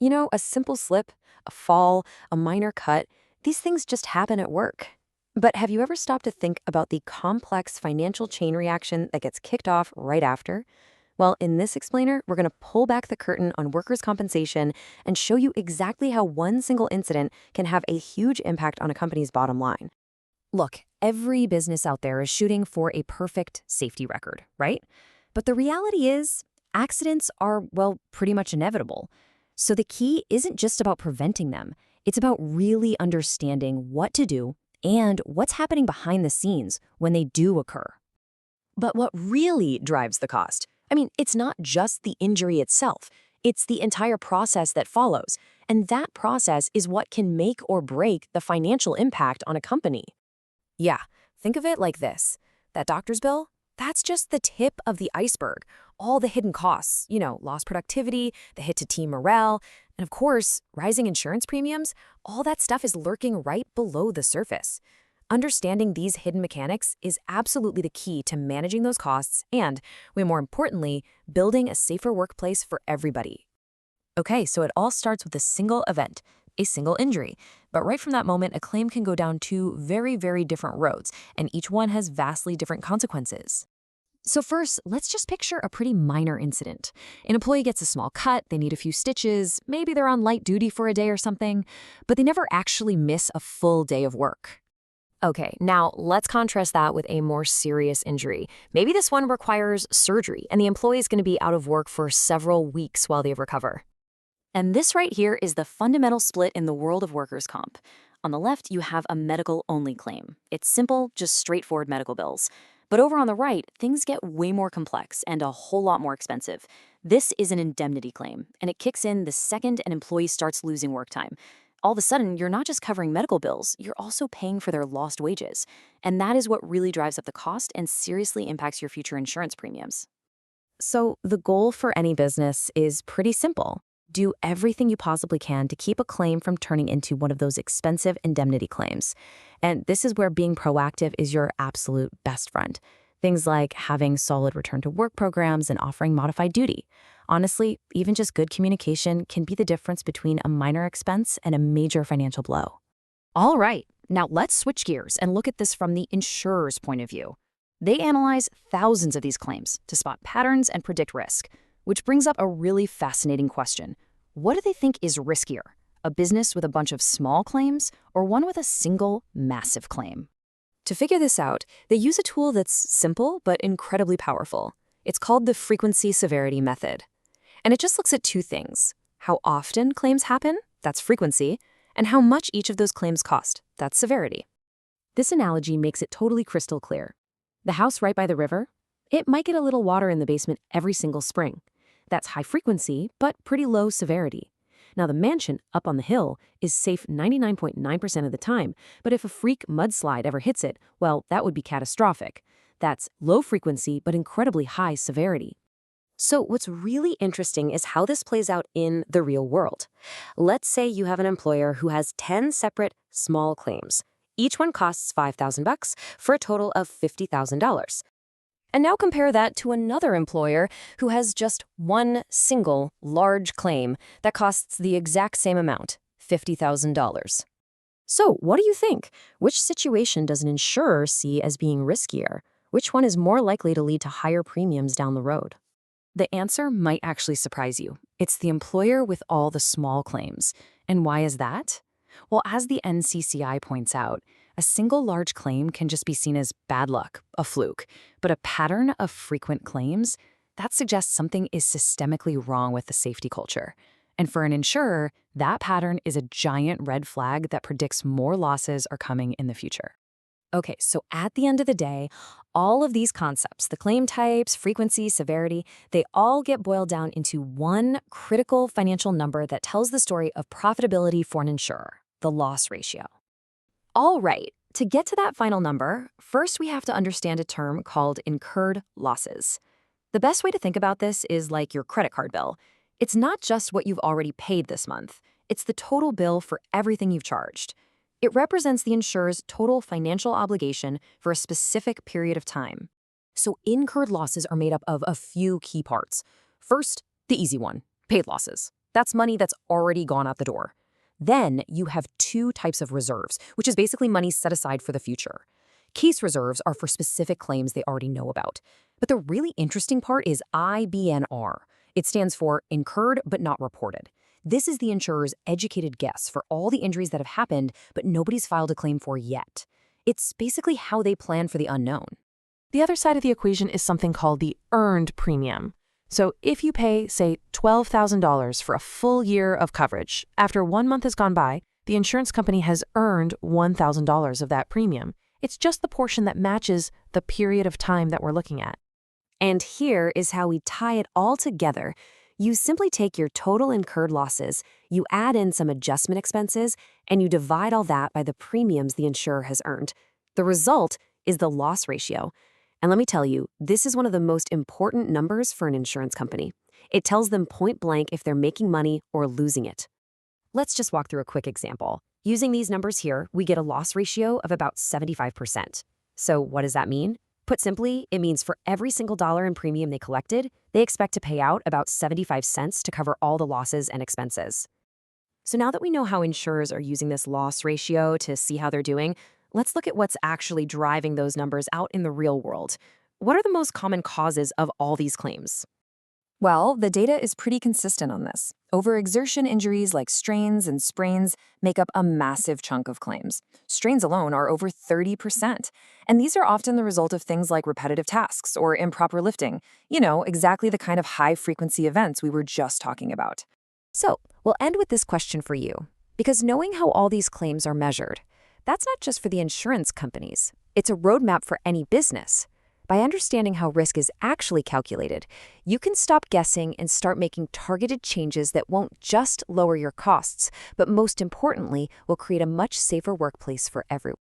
A simple slip, a fall, a minor cut, these things just happen at work. But have you ever stopped to think about the complex financial chain reaction that gets kicked off right after? Well, in this explainer, we're going to pull back the curtain on workers' compensation and show you exactly how one single incident can have a huge impact on a company's bottom line. Look, every business out there is shooting for a perfect safety record, right? But the reality is, accidents are, well, pretty much inevitable. So the key isn't just about preventing them, it's about really understanding what to do and what's happening behind the scenes when they do occur. But what really drives the cost? It's not just the injury itself, it's the entire process that follows. And that process is what can make or break the financial impact on a company. Yeah, think of it like this. That doctor's bill, that's just the tip of the iceberg. All the hidden costs, lost productivity, the hit to team morale, and of course, rising insurance premiums, all that stuff is lurking right below the surface. Understanding these hidden mechanics is absolutely the key to managing those costs and, way more importantly, building a safer workplace for everybody. Okay, so it all starts with a single event, a single injury. But right from that moment, a claim can go down two very, very different roads, and each one has vastly different consequences. So first, let's just picture a pretty minor incident. An employee gets a small cut, they need a few stitches, maybe they're on light duty for a day or something, but they never actually miss a full day of work. Okay, now let's contrast that with a more serious injury. Maybe this one requires surgery, and the employee is going to be out of work for several weeks while they recover. And this right here is the fundamental split in the world of workers' comp. On the left, you have a medical-only claim. It's simple, just straightforward medical bills. But over on the right, things get way more complex and a whole lot more expensive. This is an indemnity claim, and it kicks in the second an employee starts losing work time. All of a sudden, you're not just covering medical bills, you're also paying for their lost wages. And that is what really drives up the cost and seriously impacts your future insurance premiums. So the goal for any business is pretty simple. Do everything you possibly can to keep a claim from turning into one of those expensive indemnity claims. And this is where being proactive is your absolute best friend. Things like having solid return to work programs and offering modified duty. Honestly, even just good communication can be the difference between a minor expense and a major financial blow. All right, now let's switch gears and look at this from the insurer's point of view. They analyze thousands of these claims to spot patterns and predict risk, which brings up a really fascinating question. What do they think is riskier? A business with a bunch of small claims or one with a single massive claim? To figure this out, they use a tool that's simple but incredibly powerful. It's called the frequency severity method. And it just looks at two things: how often claims happen, that's frequency, and how much each of those claims cost, that's severity. This analogy makes it totally crystal clear. The house right by the river, it might get a little water in the basement every single spring. That's high frequency, but pretty low severity. Now, the mansion up on the hill is safe 99.9% of the time, but if a freak mudslide ever hits it, well, that would be catastrophic. That's low frequency, but incredibly high severity. So what's really interesting is how this plays out in the real world. Let's say you have an employer who has 10 separate small claims. Each one costs $5,000 for a total of $50,000. And now compare that to another employer who has just one single large claim that costs the exact same amount, $50,000. So what do you think? Which situation does an insurer see as being riskier? Which one is more likely to lead to higher premiums down the road? The answer might actually surprise you. It's the employer with all the small claims. And why is that? Well, as the NCCI points out, a single large claim can just be seen as bad luck, a fluke. But a pattern of frequent claims, that suggests something is systemically wrong with the safety culture. And for an insurer, that pattern is a giant red flag that predicts more losses are coming in the future. Okay, so at the end of the day, all of these concepts, the claim types, frequency, severity, they all get boiled down into one critical financial number that tells the story of profitability for an insurer, the loss ratio. All right, to get to that final number, first we have to understand a term called incurred losses. The best way to think about this is like your credit card bill. It's not just what you've already paid this month. It's the total bill for everything you've charged. It represents the insurer's total financial obligation for a specific period of time. So incurred losses are made up of a few key parts. First, the easy one, paid losses. That's money that's already gone out the door. Then you have two types of reserves, which is basically money set aside for the future. Case reserves are for specific claims they already know about. But the really interesting part is IBNR. It stands for Incurred But Not Reported. This is the insurer's educated guess for all the injuries that have happened, but nobody's filed a claim for yet. It's basically how they plan for the unknown. The other side of the equation is something called the earned premium. So if you pay, say, $12,000 for a full year of coverage, after 1 month has gone by, the insurance company has earned $1,000 of that premium. It's just the portion that matches the period of time that we're looking at. And here is how we tie it all together. You simply take your total incurred losses, you add in some adjustment expenses, and you divide all that by the premiums the insurer has earned. The result is the loss ratio. And let me tell you, this is one of the most important numbers for an insurance company. It tells them point blank if they're making money or losing it. Let's just walk through a quick example. Using these numbers here, we get a loss ratio of about 75%. So what does that mean? Put simply, it means for every single dollar in premium they collected, they expect to pay out about 75 cents to cover all the losses and expenses. So now that we know how insurers are using this loss ratio to see how they're doing, let's look at what's actually driving those numbers out in the real world. What are the most common causes of all these claims? Well, the data is pretty consistent on this. Overexertion injuries like strains and sprains make up a massive chunk of claims. Strains alone are over 30%. And these are often the result of things like repetitive tasks or improper lifting. You know, exactly the kind of high-frequency events we were just talking about. So, we'll end with this question for you. Because knowing how all these claims are measured, that's not just for the insurance companies. It's a roadmap for any business. By understanding how risk is actually calculated, you can stop guessing and start making targeted changes that won't just lower your costs, but most importantly, will create a much safer workplace for everyone.